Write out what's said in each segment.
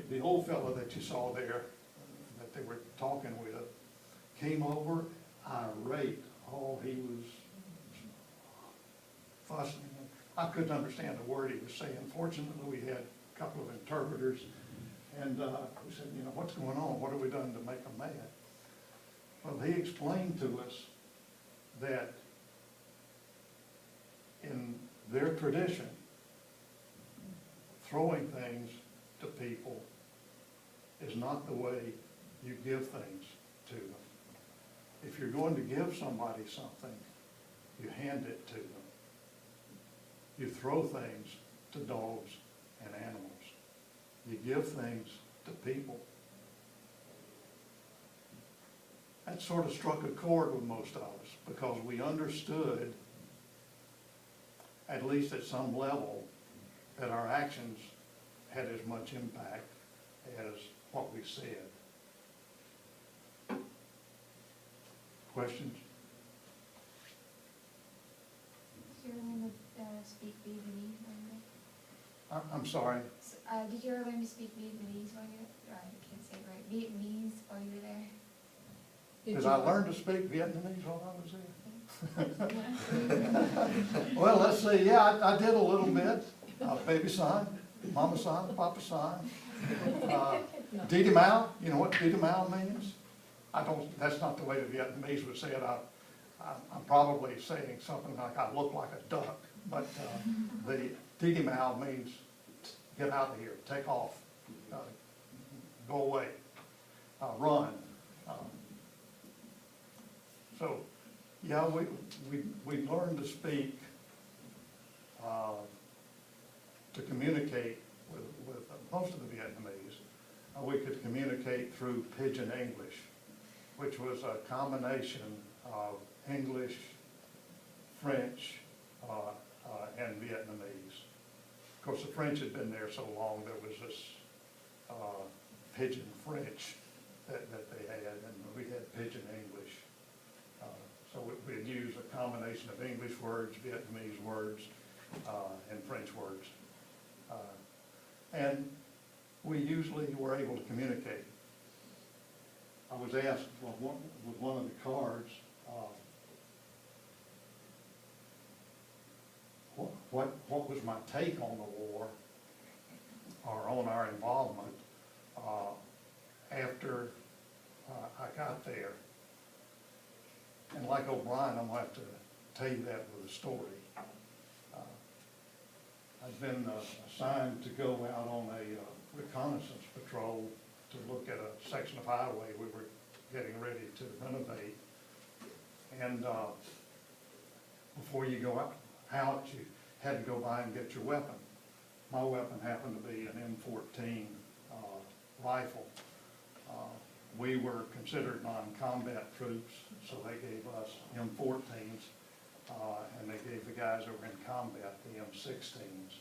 the old fellow that you saw there, that they were talking with, came over irate. Oh, he was fussing. I couldn't understand a word he was saying. Fortunately, we had a couple of interpreters, and we said, you know, what's going on? What have we done to make them mad? Well, he explained to us that in their tradition, throwing things to people is not the way you give things to them. If you're going to give somebody something, you hand it to them. You throw things to dogs and animals. You give things to people. That sort of struck a chord with most of us because we understood, at least at some level, that our actions had as much impact as what we said. Questions? Did you learn to speak Vietnamese while you were I'm sorry? there? Did you ever learn to speak Vietnamese while you were there? I can't say it right. Vietnamese while you were there? Did I learn to speak Vietnamese while I was there? Well, let's see. Yeah, I did a little bit. Baby son, mama son, papa son. Didi Mao, you know what Didi Mao means? That's not the way the Vietnamese would say it. I'm probably saying something like I look like a duck, but the Didi Mao means get out of here, take off, go away, run. So, yeah, we learned to speak, to communicate with most of the Vietnamese. We could communicate through Pidgin English, which was a combination of English, French, and Vietnamese. Of course, the French had been there so long, there was this Pidgin French that they had, and we had Pidgin English. So we'd use a combination of English words, Vietnamese words, and French words. And we usually were able to communicate. I was asked with one of the cards, what was my take on the war or on our involvement after I got there. And like O'Brien, I'm going to have to tell you that with a story. I've been assigned to go out on a reconnaissance patrol to look at a section of highway we were getting ready to renovate. And before you go out, you had to go by and get your weapon. My weapon happened to be an M14 rifle. We were considered non-combat troops, so they gave us M14s, and they gave the guys over in combat the M16s.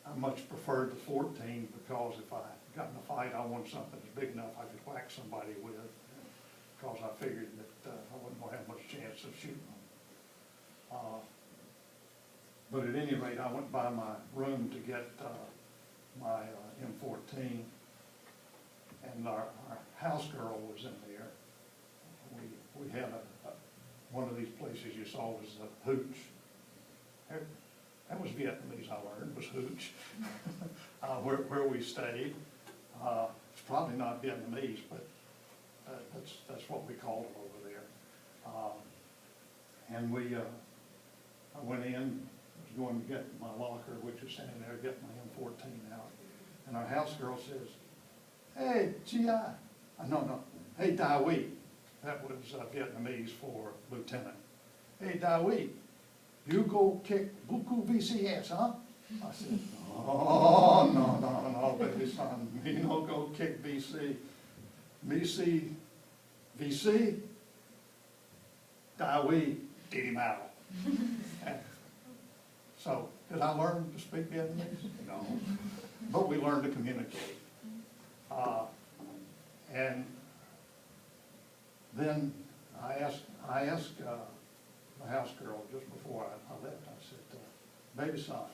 I much preferred the 14 because if I got in a fight, I wanted something that's big enough I could whack somebody with, because I figured that I wasn't going to have much chance of shooting them. But at any rate, I went by my room to get my M14, and our house girl was in there. We had one of these places you saw was the hooch. That was Vietnamese, I learned, was hooch, where we stayed. It's probably not Vietnamese, but that's what we called it over there. And I went in, was going to get my locker, which was standing there, get my M14 out. And our house girl says, "Hey, G.I." No, "Hey, Dai Wee." That was Vietnamese for lieutenant. "Hey, Dai Wee, you go kick Buku VCS, huh?" I said, "Oh, no, baby son, me no go kick VC. Me see VC, Dai Wee, Didi Mao." So, did I learn to speak Vietnamese? No. But we learned to communicate. And then I asked the house girl just before I left, I said, "Baby son,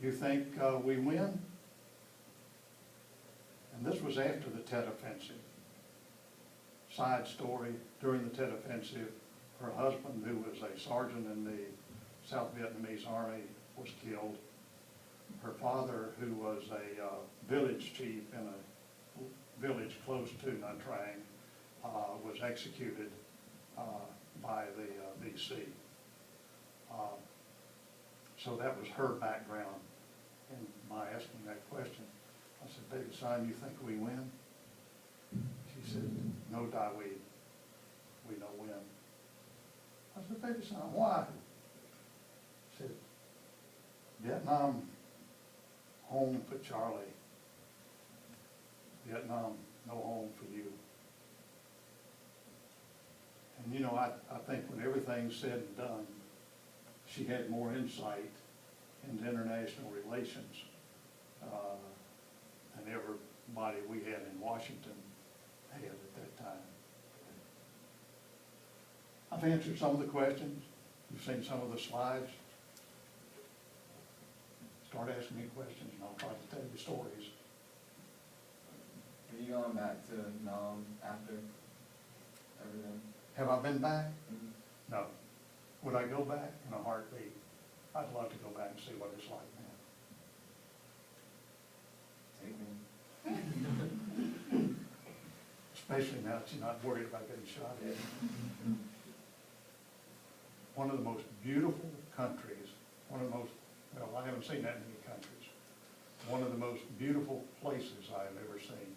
you think we win?" And this was after the Tet Offensive. Side story, during the Tet Offensive, her husband, who was a sergeant in the South Vietnamese Army, was killed. Her father, who was a village chief in a village close to Nha Trang, was executed by the VC. So that was her background in my asking that question. I said, baby son, you think we win? She said, no, Di, we don't win. I said, baby son, why? She said, Vietnam, home for Charlie. Vietnam, no home for you. And you know, I think when everything's said and done, she had more insight into international relations than everybody we had in Washington had at that time. I've answered some of the questions. You've seen some of the slides. Start asking me questions and I'll try to tell you stories. Are you going back to Nam after everything? Have I been back? Mhm. No. Would I go back? In a heartbeat. I'd love to go back and see what it's like now. Take me. Especially now that you're not worried about getting shot at. One of the most beautiful countries, well, I haven't seen that many countries. One of the most beautiful places I have ever seen.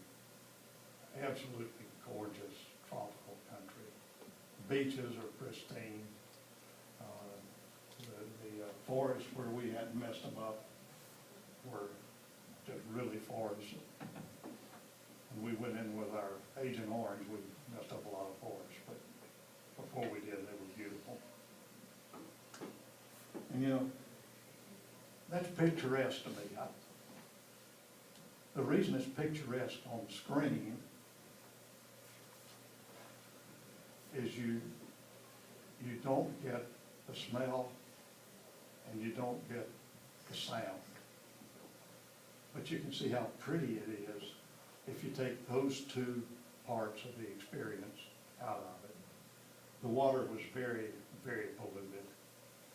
Absolutely gorgeous tropical country. Beaches are pristine. The forests where we hadn't messed them up were just really forests. And we went in with our Agent Orange, we messed up a lot of forests, but before we did, they were beautiful. And you know, that's picturesque to me. The reason it's picturesque on the screen is you don't get the smell and you don't get the sound. But you can see how pretty it is if you take those two parts of the experience out of it. The water was very, very polluted,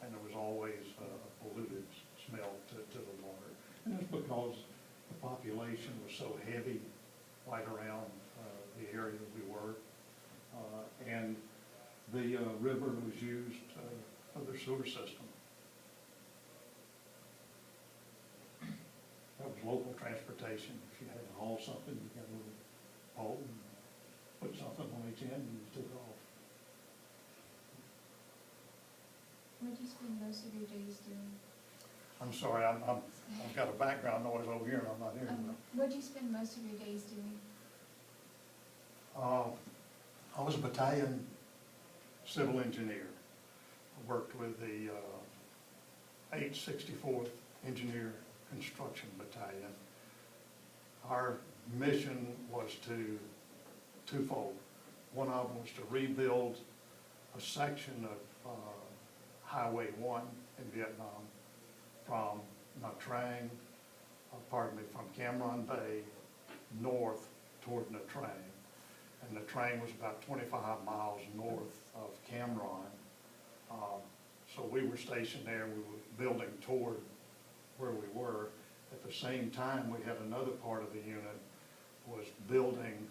and there was always a polluted smell to the water. And it's because the population was so heavy right around the area we were. And the river was used for the sewer system. That was local transportation. If you had to haul something, you got a little pole and put something on each end and you took off. What do you spend most of your days doing? I'm sorry, I've got a background noise over here and I'm not hearing them. What do you spend most of your days doing? I was a battalion civil engineer. I worked with the 864th Engineer Construction Battalion. Our mission was twofold. One of them was to rebuild a section of Highway 1 in Vietnam from Nha Trang, from Cam Ranh Bay north toward Nha Trang. And Nha Trang was about 25 miles north of Cam Ranh. So we were stationed there, we were building toward where we were. At the same time, we had another part of the unit was building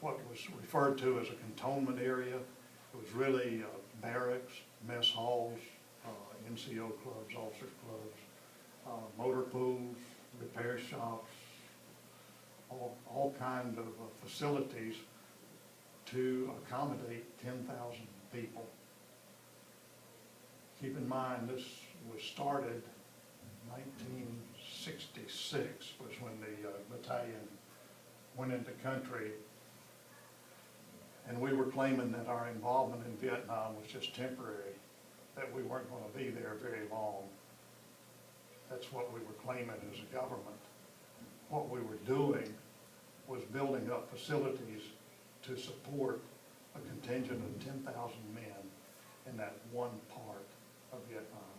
what was referred to as a cantonment area. It was really barracks, mess halls, NCO clubs, officers clubs, motor pools, repair shops, all kinds of facilities to accommodate 10,000 people. Keep in mind, this was started in 1966 was when the battalion went into country, and we were claiming that our involvement in Vietnam was just temporary, that we weren't going to be there very long. That's what we were claiming as a government. What we were doing was building up facilities to support a contingent of 10,000 men in that one part of Vietnam.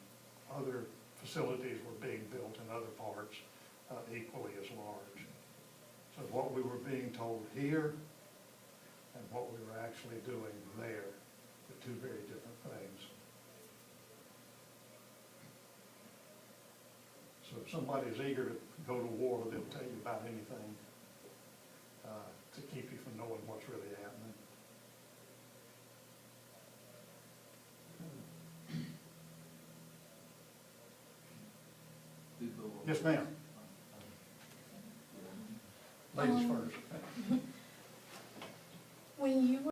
Other facilities were being built in other parts equally as large. So what we were being told here and what we were actually doing there are two very different things. So if somebody's eager to go to war, they'll tell you about anything to keep you from knowing what's really happening. Yes, ma'am. Ladies first. When you were